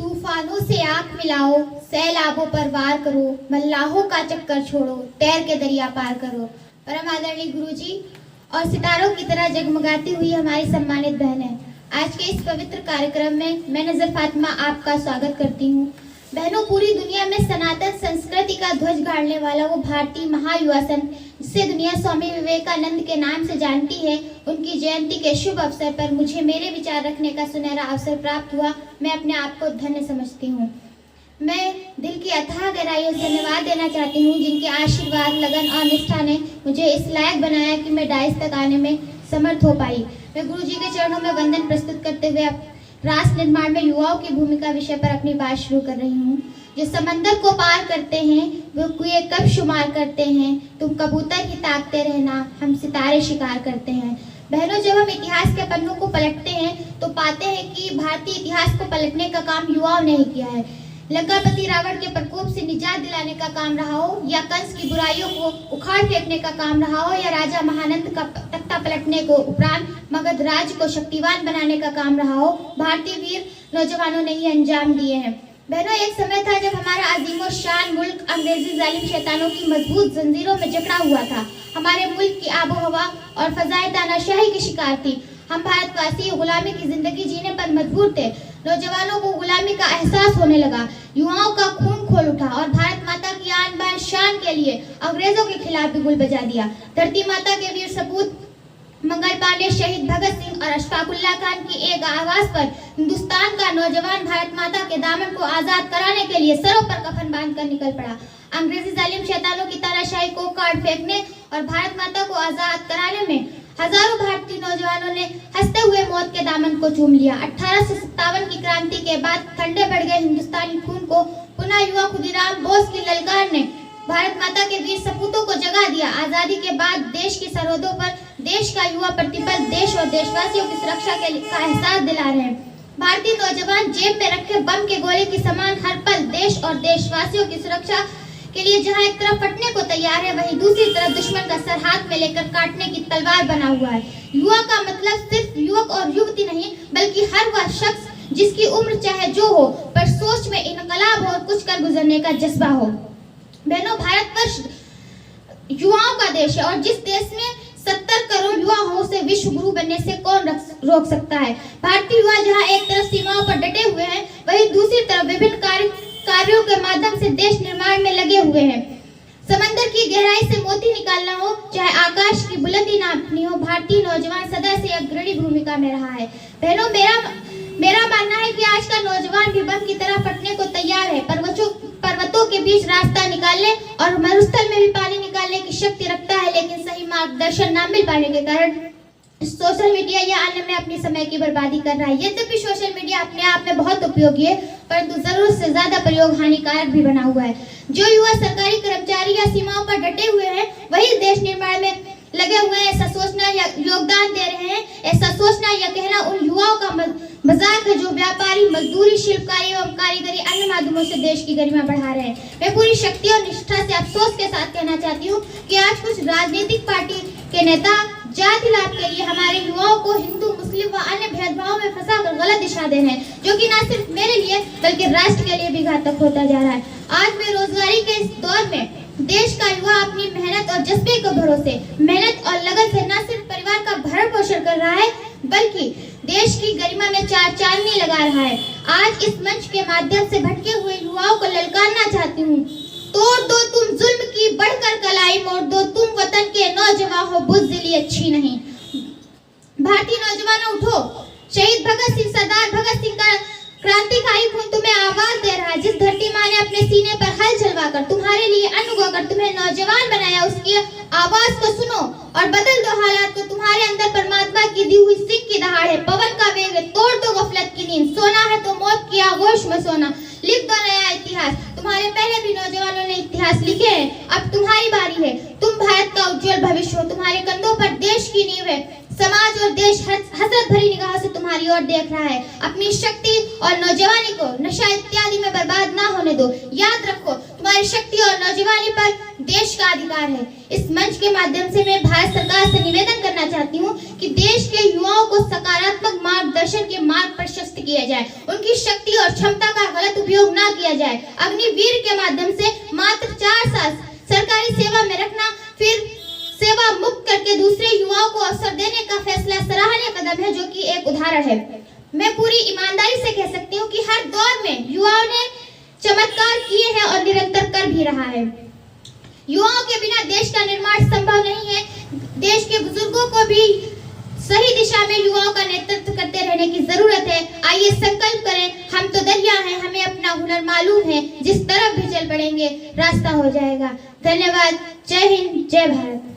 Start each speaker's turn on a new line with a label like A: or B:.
A: तूफानों से आंख मिलाओ, सैलाबों पर वार करो, मल्लाहों का चक्कर छोड़ो, तैर के दरिया पार करो। परम आदरणीय गुरुजी और सितारों की तरह जगमगाती हुई हमारी सम्मानित बहनें, आज के इस पवित्र कार्यक्रम में मैं नजर फातिमा आपका स्वागत करती हूँ। बहनों, पूरी दुनिया में सनातन संस्कृति का ध्वज गाड़ने वाला वो भारतीय महायुवा संघ, जिसे दुनिया स्वामी विवेकानंद के नाम से जानती है, उनकी जयंती के शुभ अवसर पर मुझे मेरे विचार रखने का सुनहरा अवसर प्राप्त हुआ। मैं अपने आप को धन्य समझती हूँ। मैं दिल की अथाह गहराइयों से धन्यवाद देना चाहती हूँ, जिनके आशीर्वाद, लगन और निष्ठा ने मुझे इस लायक बनाया कि मैं डाइस तक आने में समर्थ हो पाई। मैं गुरु जी के चरणों में वंदन प्रस्तुत करते हुए राष्ट्र निर्माण में युवाओं की भूमिका विषय पर अपनी बात शुरू कर रही हूँ। जो समंदर को पार करते हैं वो कुएं कब शुमार करते हैं, तुम कबूतर ही ताकते रहना, हम सितारे शिकार करते हैं। बहनों, जब हम इतिहास के पन्नों को पलटते हैं तो पाते हैं कि भारतीय इतिहास को पलटने का काम युवाओं ने ही किया है। लंकापति रावण के प्रकोप से निजात दिलाने का काम रहा हो, या कंस की बुराइयों को उखाड़ फेंकने का काम रहा हो, या राजा महानंद का तख्ता पलटने को उपरांत मगध राज्य को शक्तिवान बनाने का काम रहा हो, भारतीय वीर नौजवानों ने ही अंजाम दिए हैं। बहनों, एक समय था जब हमारा अजीमो शान मुल्क अंग्रेजी जालिम शैतानों की मजबूत जंजीरों में जकड़ा हुआ था। हमारे मुल्क की आबो हवा और फजाएं तानाशाही की शिकार थी। हम भारतवासी गुलामी की जिंदगी जीने पर मजबूर थे। नौजवानों को गुलामी का एहसास होने लगा, युवाओं का खून खोल उठा और भारत माता की आन बान शान के लिए अंग्रेजों के खिलाफ भी गुल बजा दिया। धरती माता के वीर सपूत मंगल पांडे, शहीद भगत सिंह और अशफाकुल्लाह खान की एक आवाज पर हिंदुस्तान का नौजवान भारत माता के दामन को आजाद कराने के लिए सरों पर कफन बांधकर निकल पड़ा। अंग्रेजी जालिम शैतानों की तानाशाही को काट फेंकने और भारत माता को आजाद कराने में हजारों भारतीय नौजवानों ने हंसते हुए मौत के दामन को चूम लिया। 1857 की क्रांति के बाद ठंडे बढ़ गए हिंदुस्तानी खून को पुनः युवा खुदीराम बोस की ललकार ने भारत माता के वीर सपूतों को जगा दिया। आजादी के बाद देश की सरहदों पर देश का युवा प्रतिबल देश और देशवासियों की सुरक्षा का एहसास दिला रहे हैं। भारतीय नौजवान जेब में रखे बम के गोले की समान हर पल देश और देशवासियों की सुरक्षा के लिए जहां एक तरफ फटने को तैयार है, वहीं दूसरी तरफ दुश्मन का सर हाथ में लेकर काटने की तलवार बना हुआ है। युवा का मतलब सिर्फ युवक और युवती नहीं, बल्कि हर वह शख्स जिसकी उम्र चाहे जो हो, पर सोच में इनकलाब हो और कुछ कर गुजरने का जज्बा हो। बहनों, भारतवर्ष युवाओं का देश है और जिस देश में 70 करोड़ युवा हो, उसे विश्व गुरु बनने से कौन रोक सकता है। भारतीय युवा जहां एक तरफ सीमाओं पर डटे हुए हैं, वहीं दूसरी तरफ विभिन्न कार्यों के माध्यम से देश निर्माण में लगे हुए हैं। समंदर की गहराई से मोती निकालना हो, चाहे आकाश की बुलंदी नापनी हो, भारतीय नौजवान सदा से अग्रणी भूमिका में रहा है। बहनों, मेरा मानना है कि आज का नौजवान भी बम की तरह फटने को तैयार है। पर्वतों के बीच रास्ता निकालने और मरुस्थल में भी पानी निकालने की शक्ति रखता है, लेकिन सही मार्गदर्शन न मिल पाने के कारण सोशल मीडिया या अन्य में अपने समय की बर्बादी कर रहा है। यद्यपि सोशल मीडिया अपने आप में बहुत उपयोगी है, परंतु जरूरत से ज्यादा प्रयोग हानिकारक भी बना हुआ है। जो युवा सरकारी कर्मचारी या सीमाओं पर डटे हुए हैं, वही देश निर्माण में लगे हुए हैं, ऐसा सोचना या योगदान दे रहे हैं, ऐसा सोचना या कहना उन युवाओं का मजाक है जो व्यापारी, मजदूरी, शिल्पकारी एवं कारीगरी अन्य माध्यमों से देश की गरिमा बढ़ा रहे हैं। मैं पूरी शक्ति और निष्ठा से अफसोस के साथ कहना चाहती हूँ कि आज कुछ राजनीतिक पार्टी के नेता जाति लाभ के लिए हमारे युवाओं को हिंदू, मुस्लिम व अन्य भेदभाव में फंसाकर गलत दिशा दे रहे हैं, जो कि न सिर्फ मेरे लिए बल्कि राष्ट्र के लिए भी घातक होता जा रहा है। आज बेरोजगारी के इस दौर में देश का युवा अपनी मेहनत और जज्बे के भरोसे, मेहनत और लगन से न सिर्फ परिवार का भरण पोषण कर रहा है, बल्कि देश की गरिमा में चार चांदनी लगा रहा है। आज इस मंच के माध्यम से भटके हुए युवाओं को ललकारना चाहती हूँ, तोड़ दो तुम जुल्म की बढ़कर कलाई, मोड़ दो तुम वतन के नौजवान हो, बुज़दिली अच्छी नहीं। भारतीय नौजवानों उठो, शहीद भगत सिंह, सरदार भगत सिंह का क्रांतिकारी खून तुम्हें आवाज दे रहा है। जिस धरती माँ ने अपने सीने पर हल चलवाकर तुम्हारे लिए अन्न उगाकर तुम्हें नौजवान बनाया, उसकी आवाज को सुनो और बदल दो हालात को। तुम्हारे अंदर परमात्मा की दी हुई सिंह की दहाड़ है, पवन का वेग है, तोड़ दो गफलत की नींद। सोना है तो मौत की आगोश में सोना, लिख दो नया इतिहास। तुम्हारे पहले भी नौजवानों ने इतिहास लिखे हैं, अब तुम्हारी बारी है। तुम भारत का उज्जवल भविष्य हो, तुम्हारे कंधों पर देश की नींव है। समाज और देश हसरत भरी निगाह से तुम्हारी ओर देख रहा है। अपनी शक्ति और नौजवानी को नशा इत्यादि में बर्बाद ना होने दो। याद रखो, तुम्हारी शक्ति और नौजवानी पर देश का अधिकार है। इस मंच के माध्यम से मैं भारत सरकार से निवेदन करना चाहती हूँ कि देश के युवाओं को सकारात्मक मार्गदर्शन के मार्ग प्रशस्त किया जाए, उनकी शक्ति और क्षमता का दुरुपयोग ना किया जाए। अग्निवीर के माध्यम से मात्र 4 साल सरकारी सेवा में रखना, फिर सेवा मुक्त करके दूसरे युवाओं को अवसर देने का फैसला सराहनीय कदम है, जो कि एक उदाहरण है। मैं पूरी ईमानदारी से कह सकती हूँ कि हर दौर में युवाओं ने चमत्कार किए हैं और निरंतर कर भी रहा है। युवाओं के बिना देश का निर्माण संभव नहीं है। देश के बुजुर्गों को भी सही दिशा में युवाओं का नेतृत्व करते रहने की जरूरत है। आइए संकल्प करें, हम तो दरिया हैं, हमें अपना हुनर मालूम है, जिस तरफ भी चल पड़ेंगे रास्ता हो जाएगा। धन्यवाद। जय हिंद, जय भारत।